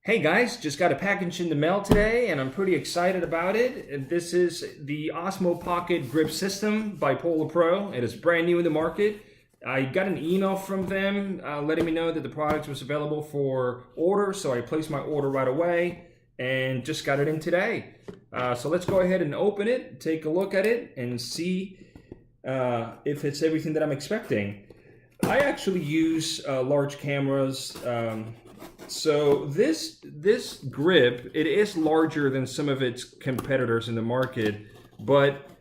Hey guys, just got a package in the mail today and I'm pretty excited about it. And this is the Osmo Pocket Grip System by PolarPro. It is brand new in the market. I got an email from them letting me know that the product was available for order, so I placed my order right away and just got it in today. So let's go ahead and open it, take a look at it, and see if it's everything that I'm expecting. I actually use large cameras. So this grip, it is larger than some of its competitors in the market, but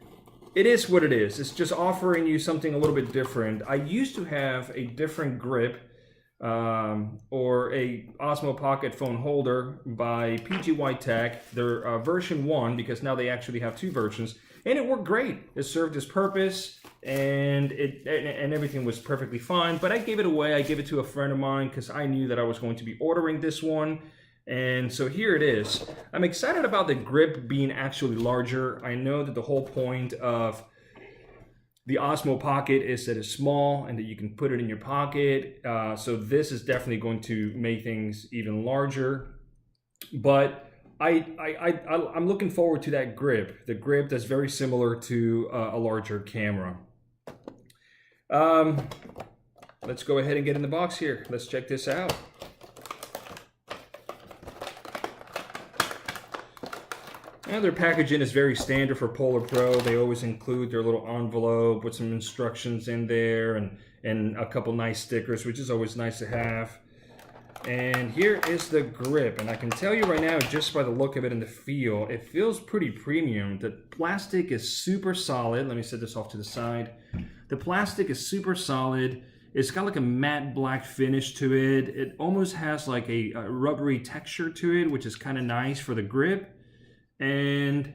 it is what it is. It's just offering you something a little bit different. I used to have a different grip or a Osmo Pocket phone holder by PGY Tech, their version 1, because now they actually have 2 versions, and it worked great. It served its purpose, and everything was perfectly fine. But I gave it away. I gave it to a friend of mine because I knew that I was going to be ordering this one. And so here it is. I'm excited about the grip being actually larger. I know that the whole point of the Osmo Pocket is that it's small and that you can put it in your pocket. So this is definitely going to make things even larger. But I'm looking forward to that grip. The grip that's very similar to a larger camera. Let's go ahead and get in the box here. Let's check this out. Now their packaging is very standard for PolarPro. They always include their little envelope with some instructions in there and a couple nice stickers, which is always nice to have. And here is the grip, and I can tell you right now, just by the look of it and the feel, it feels pretty premium. The plastic is super solid. Let me set this off to the side. The plastic is super solid. It's got like a matte black finish to it. It almost has like a rubbery texture to it, which is kind of nice for the grip. And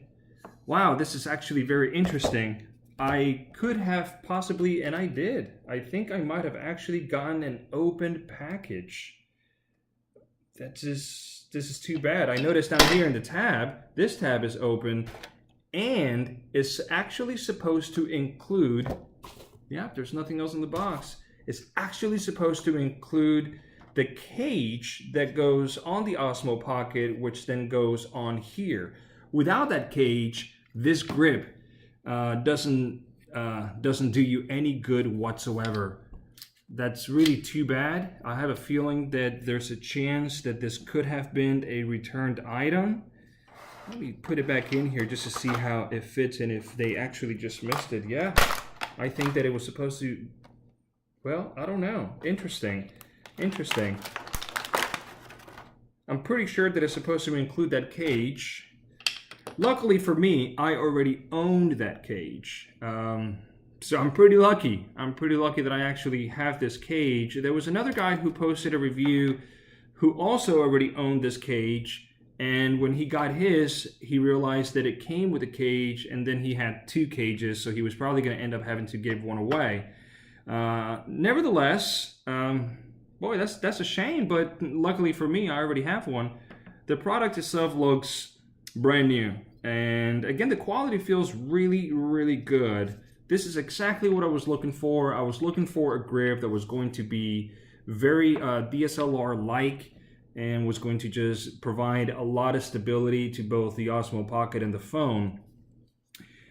wow, this is actually very interesting. I could have possibly, and I did, I think I might have actually gotten an opened package. This is too bad. I noticed down here in the tab, this tab is open and it's actually supposed to include, yeah, there's nothing else in the box. It's actually supposed to include the cage that goes on the Osmo Pocket, which then goes on here. Without that cage, this grip doesn't do you any good whatsoever. That's really too bad. I have a feeling that there's a chance that this could have been a returned item. Let me put it back in here just to see how it fits and if they actually just missed it. Yeah, I think that it was supposed to, well, I don't know. Interesting. Interesting. I'm pretty sure that it's supposed to include that cage. Luckily for me, I already owned that cage. So I'm pretty lucky. I'm pretty lucky that I actually have this cage. There was another guy who posted a review who also already owned this cage. And when he got his, he realized that it came with a cage and then he had 2 cages. So he was probably going to end up having to give one away. Nevertheless, boy, that's a shame. But luckily for me, I already have one. The product itself looks brand new. And again, the quality feels really, really good. This is exactly what I was looking for. I was looking for a grip that was going to be very DSLR-like and was going to just provide a lot of stability to both the Osmo Pocket and the phone.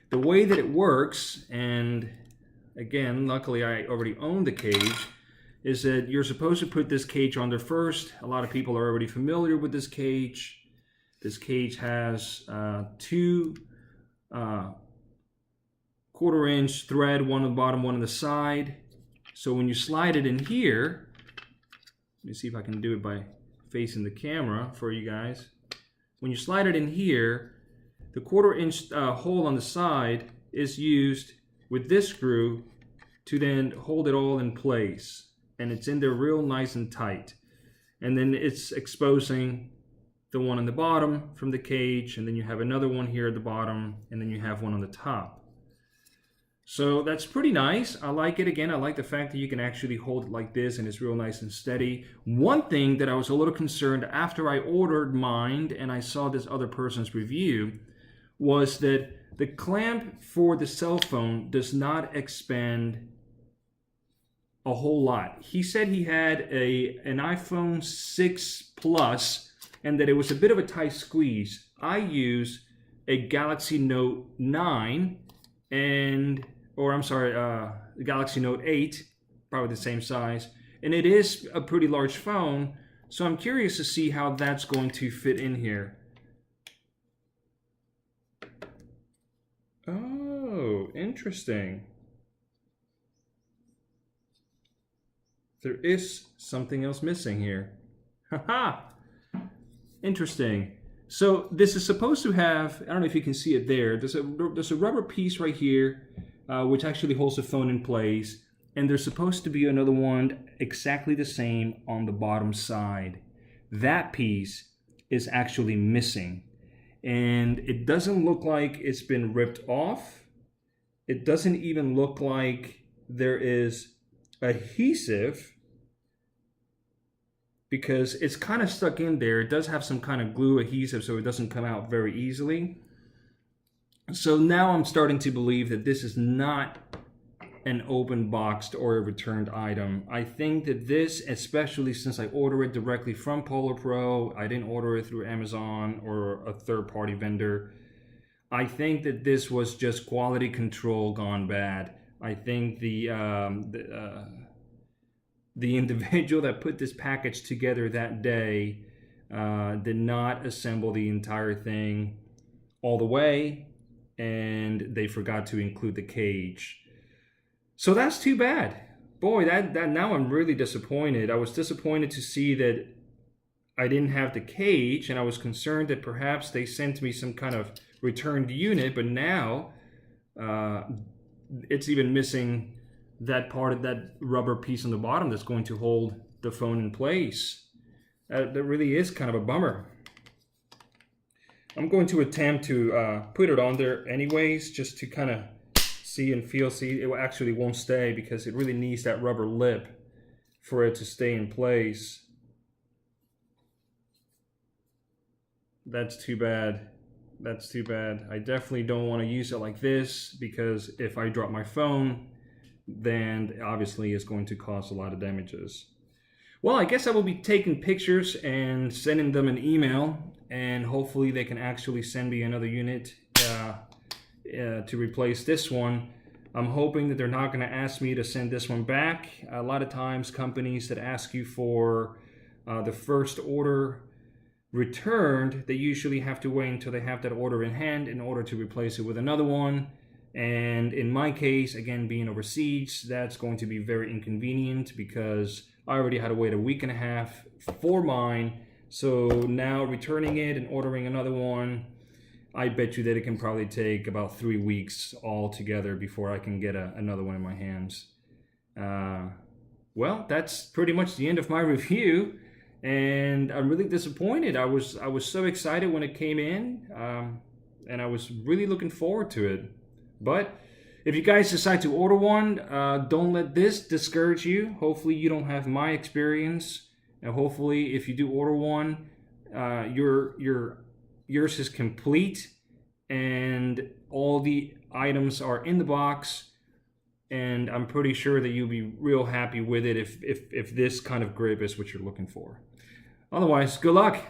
The way that it works, and again, luckily I already own the cage, is that you're supposed to put this cage on there first. A lot of people are already familiar with this cage. This cage has 2 1/4-inch thread, one on the bottom, one on the side. So when you slide it in here, let me see if I can do it by facing the camera for you guys. When you slide it in here, the 1/4-inch hole on the side is used with this screw to then hold it all in place. And it's in there real nice and tight. And then it's exposing the one on the bottom from the cage, and then you have another one here at the bottom, and then you have one on the top. So that's pretty nice. I like it. Again, I like the fact that you can actually hold it like this and it's real nice and steady. One thing that I was a little concerned after I ordered mine and I saw this other person's review was that the clamp for the cell phone does not expand a whole lot. He said he had an iPhone 6 Plus and that it was a bit of a tight squeeze. I use a Galaxy Note 9 the Galaxy Note 8, probably the same size, and it is a pretty large phone, so I'm curious to see how that's going to fit in here. Oh, interesting. There is something else missing here. Haha! Interesting. So this is supposed to have, I don't know if you can see it there, there's a rubber piece right here, which actually holds the phone in place. And there's supposed to be another one exactly the same on the bottom side. That piece is actually missing. And it doesn't look like it's been ripped off. It doesn't even look like there is adhesive, because it's kind of stuck in there. It does have some kind of glue adhesive, so it doesn't come out very easily. So now I'm starting to believe that this is not an open boxed or a returned item. I think that this, especially since I order it directly from PolarPro, I didn't order it through Amazon or a third-party vendor, I think that this was just quality control gone bad. I think the individual that put this package together that day did not assemble the entire thing all the way, and they forgot to include the cage. So that's too bad. Boy, that now I'm really disappointed. I was disappointed to see that I didn't have the cage, and I was concerned that perhaps they sent me some kind of returned unit, but now it's even missing that part of that rubber piece on the bottom that's going to hold the phone in place. That really is kind of a bummer. I'm going to attempt to put it on there anyways, just to kind of see and feel. See, it actually won't stay because it really needs that rubber lip for it to stay in place. That's too bad. That's too bad. I definitely don't want to use it like this, because if I drop my phone, then obviously it's going to cause a lot of damages. Well, I guess I will be taking pictures and sending them an email, and hopefully they can actually send me another unit to replace this one. I'm hoping that they're not going to ask me to send this one back. A lot of times companies that ask you for the first order returned, they usually have to wait until they have that order in hand in order to replace it with another one. And in my case, again, being overseas, that's going to be very inconvenient because I already had to wait a week and a half for mine. So now returning it and ordering another one, I bet you that it can probably take about 3 weeks altogether before I can get another one in my hands. Well, that's pretty much the end of my review, and I'm really disappointed. I was so excited when it came in, and I was really looking forward to it. But if you guys decide to order one, don't let this discourage you. Hopefully you don't have my experience, and hopefully if you do order one, yours is complete and all the items are in the box, and I'm pretty sure that you'll be real happy with it if this kind of grip is what you're looking for. Otherwise, good luck.